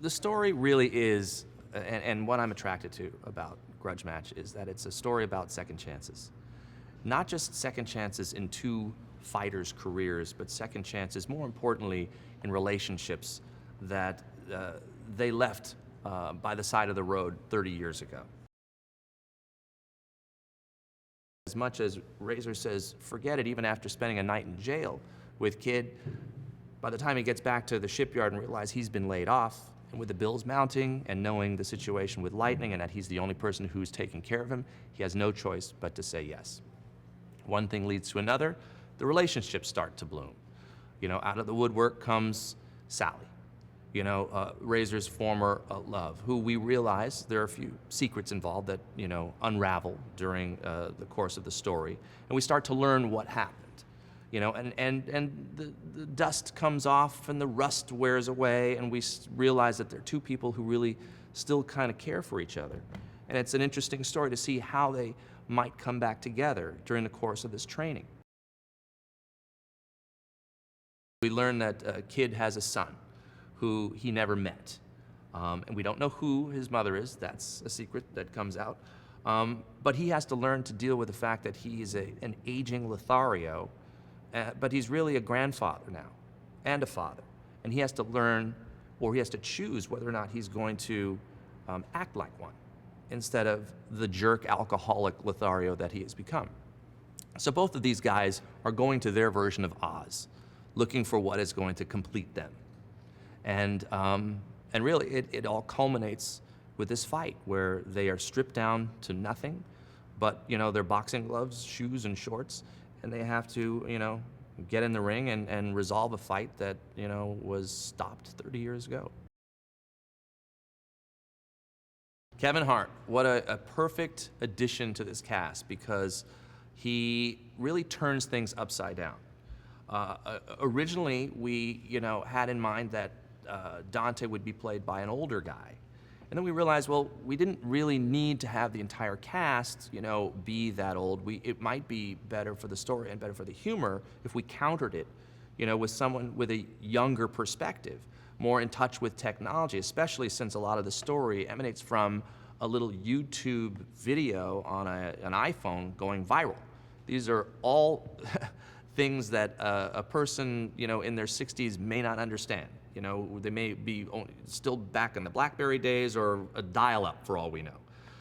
The story really is, and what I'm attracted to about Grudge Match is that it's a story about second chances. Not just second chances in two fighters' careers, but second chances, more importantly, in relationships that they left by the side of the road 30 years ago. As much as Razor says, forget it, even after spending a night in jail with Kid, by the time he gets back to the shipyard and realizes he's been laid off, and with the bills mounting and knowing the situation with Lightning and that he's the only person who's taking care of him, he has no choice but to say yes. One thing leads to another, the relationships start to bloom. You know, out of the woodwork comes Sally, you know, Razor's former love, who we realize there are a few secrets involved that, you know, unravel during the course of the story. And we start to learn what happened. You know, and the dust comes off and the rust wears away, and we realize that there are two people who really still kind of care for each other. And it's an interesting story to see how they might come back together during the course of this training. We learn that Kid has a son who he never met. And we don't know who his mother is. That's a secret that comes out. But he has to learn to deal with the fact that he is an aging Lothario, but he's really a grandfather now and a father. And he has to learn, or he has to choose whether or not he's going to act like one instead of the jerk alcoholic Lothario that he has become. So both of these guys are going to their version of Oz, looking for what is going to complete them. And really, it all culminates with this fight where they are stripped down to nothing but, you know, their boxing gloves, shoes, and shorts, and they have to, you know, get in the ring and resolve a fight that, you know, was stopped 30 years ago. Kevin Hart, what a perfect addition to this cast, because he really turns things upside down. Originally, we, you know, had in mind that Dante would be played by an older guy. And then we realized, well, we didn't really need to have the entire cast, you know, be that old. It might be better for the story and better for the humor if we countered it, you know, with someone with a younger perspective, more in touch with technology, especially since a lot of the story emanates from a little YouTube video on an iPhone going viral. These are all things that a person, you know, in their 60s may not understand. You know, they may be still back in the BlackBerry days or a dial-up for all we know.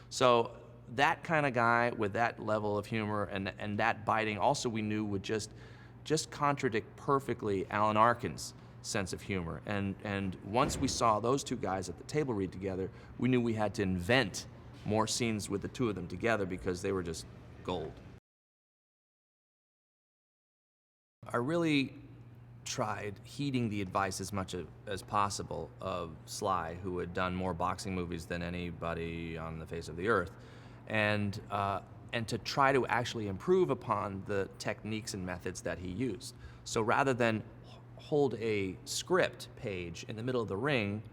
So that kind of guy with that level of humor and that biting also we knew would just contradict perfectly Alan Arkin's sense of humor. And once we saw those two guys at the table read together, we knew we had to invent more scenes with the two of them together because they were just gold. I really tried heeding the advice as much as possible of Sly, who had done more boxing movies than anybody on the face of the earth, and to try to actually improve upon the techniques and methods that he used. So rather than hold a script page in the middle of the ring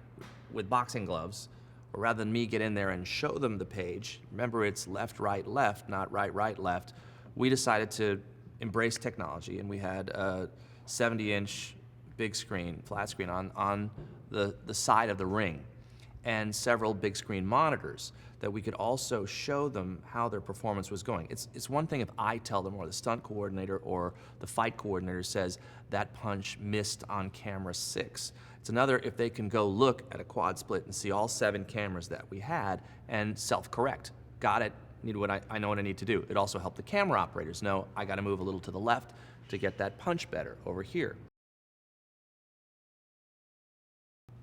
with boxing gloves, or rather than me get in there and show them the page, remember it's left, right, left, not right, right, left, we decided to embrace technology, and we had a 70-inch big screen, flat screen on the side of the ring, and several big screen monitors that we could also show them how their performance was going. It's one thing if I tell them, or the stunt coordinator or the fight coordinator says that punch missed on camera 6. It's another if they can go look at a quad split and see all 7 cameras that we had and self-correct. Got it. I know what I need to do. It also helped the camera operators know I got to move a little to the left to get that punch better over here.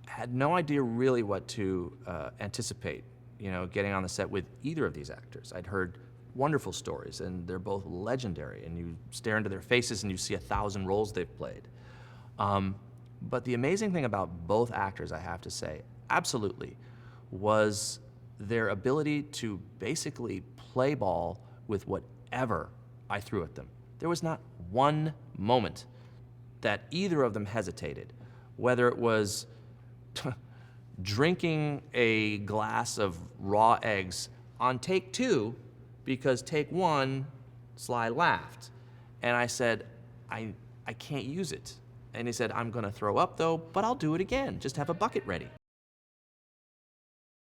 I had no idea really what to anticipate, you know, getting on the set with either of these actors. I'd heard wonderful stories, and they're both legendary, and you stare into their faces and you see 1,000 roles they've played. But the amazing thing about both actors, I have to say, absolutely, was their ability to basically play ball with whatever I threw at them. There was not one moment that either of them hesitated, whether it was drinking a glass of raw eggs on take 2 because take 1, Sly laughed. And I said, I can't use it. And he said, I'm gonna throw up though, but I'll do it again. Just have a bucket ready.